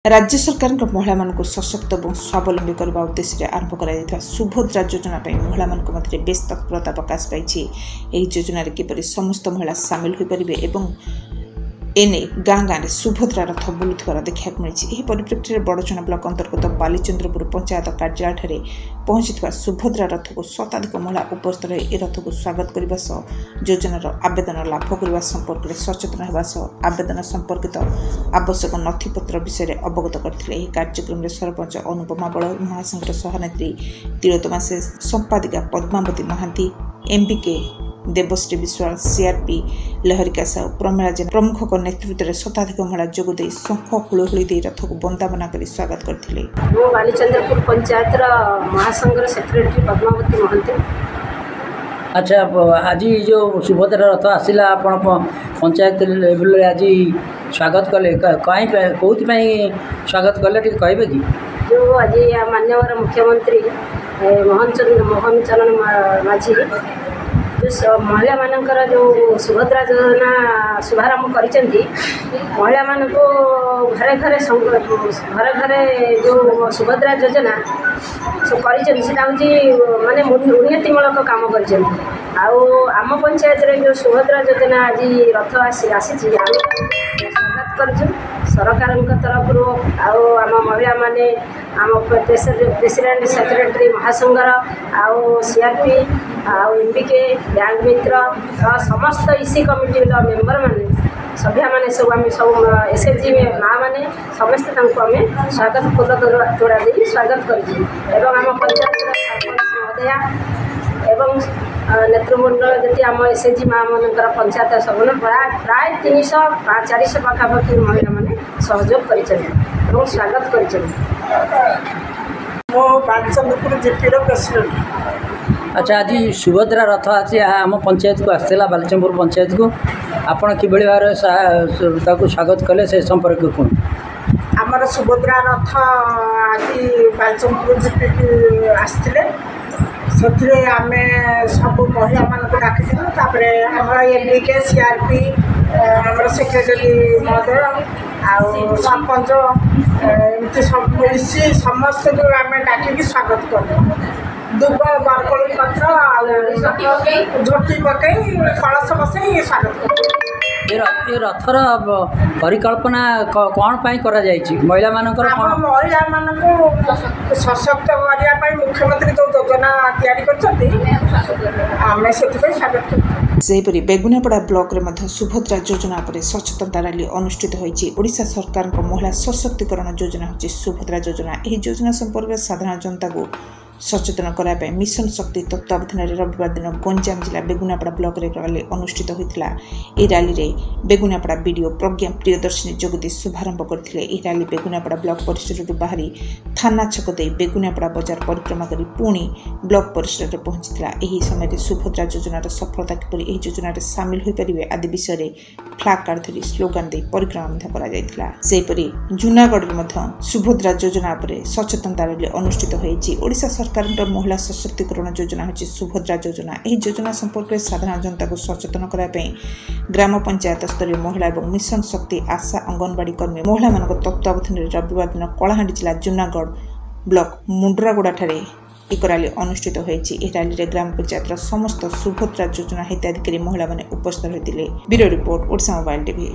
राज्य सरकार महिला मानक सशक्त और स्वावलंबी करने उद्देश्य आरंभ कर सुभद्रा योजना महिला मध्य बेस तत्परता प्रकाश पाई। योजन किपर समस्त महिला सामिल हो पारे और एने गाँ गाँव में सुभद्रा रथ बुलुवर देखा मिली। परिप्रेक्षी में बड़चना ब्लॉक अंतर्गत बालीचंद्रपुर पंचायत कार्यालय पहुंची सुभद्रा रथ को शताधिक महिला उपस्थित रही रथ को स्वागत करने योजनार आवेदन लाभ करने संपर्क में सचेतन होगा आवेदन संपर्कित आवश्यक नथिपत्र विषय में अवगत करते। कार्यक्रम में सरपंच अनुपमा बड़, महासंघ सभानेत्री तिलोत्तमा से, संपादिका पद्मावती महांती, एमबीके देवश्री विश्वाल, सीआरपी लहरिका साहू, प्रमिला जेना प्रमुख नेतृत्व में शताधिक महिला जोगदे शंख हुलहुली दे रथ को वंदना कर स्वागत करते। बालीचंद्रपुर पंचायत महासंघ सेक्रेटरी पद्मावती महांती। अच्छा, आज जो सुभद्रा रथ आसला आपण पंचायत लेवल आज स्वागत कले कहीं कौन स्वागत कले कहे कि जो आज माननीय मुख्यमंत्री मोहन चरण माझी जो महिला मानकर जो सुभद्रा योजना शुभारंभ कर महिला मान को घरे घरे जो सुभद्रा योजना सब कर माने उन्नतिमूलक काम कर आम पंचायत रे जो सुभद्रा योजना आज रथ आसी स्वागत कर सरकार तरफ आम महिला माने आम प्रेसिडेंट सेक्रेटरी महासंघर आउ सीआरपी आउ एमबीके बैंक मित्र समस्त इसी कमिटी मेंबर माने सभ्या माने सब आम सब एसएचजी माँ मैंने समस्त आम स्वागत फूल तोड़ा दे स्वागत कर आम पंचायत सरपंच महोदया एवं नेतृमंडल जी आम एसएचजी माँ मनकर पंचायत सब प्राय 300-400 पाखापाखि महिला माने सहयोग कर स्वागत कर। Balichandrapur GP president. अच्छा, आज सुभद्रा रथ आज आम पंचायत को आसला बालीचंद्रपुर पंचायत को आपण कि भाव स्वागत कले से संपर्क कौन आमर सुभद्रा रथ आज बालीचंद्रपुर जीपी आसते से आम सब महिला मानक डाकिलु आम एमबीके सीआरपी आम सेक्रेटरी महोदय आउ सरपंच एमती सब मिसी समस्त आम डाक स्वागत करूँ दुब बरकोली पत्र झोटी पकई कलश बसई स्वागत कर। ये रथर परिकल्पना कौन पाई करा जायछि महिला मानकर महिला मानक सशक्त करने मुख्यमंत्री जो योजना तैयारी आम से स्वागत कर। सेहीपरि बेगुनापड़ा ब्लॉक रे सुभद्रा योजना पर सचेतनता रैली अनुष्ठित होईछि। ओडिशा सरकार महिला सशक्तिकरण योजना होछि सुभद्रा योजना। यह योजना संपर्क में साधारण जनता को सचेतन कराया मिशन शक्ति तत्वावधान रविवार दिन गंजाम जिला बेगुनापड़ा ब्लॉक रे रैली अनुष्ठित होता। यह रैली रे बेगुनापड़ा बीडीओ प्रज्ञा प्रियदर्शिनी जोगदी शुभारंभ करथिले। यह रैली बेगुनापड़ा ब्लॉक परिसर बाहरी थाना छक दे बेगुनापड़ा बजार परिक्रमा करी पुणी ब्लॉक परिसर में पहुंचीला। यही समय सुभद्रा योजनार सफलता किपरि यह योजनार सामिल हो पारे आदि विषय में फ्लैग कार्ड धरी स्लोगान दे परिक्रमा करा। सेहीपरि जूनागढ़ में सुभद्रा योजना पर सचेतनता रैली अनुष्ठित होईछि। ओडिशा सरकार महिला सशक्तिकरण योजना होची सुभद्रा योजना। यह योजना संपर्क में साधारण जनता को सचेतन कराया ग्राम पंचायत स्तरीय महिला और मिशन शक्ति आशा अंगनवाड़ी कर्मी महिला मान तत्वावधान रविवार दिन कलाहांडी जिला जूनागढ़ ब्लॉक मुंड्रागुड़ा ठारे एक रैली अनुष्ठित होईछि। यह रैली ग्राम पंचायत समस्त सुभद्रा योजना हिताधिकारी महिला माने उपस्थित होते। Bureau report Odisha mobile TV.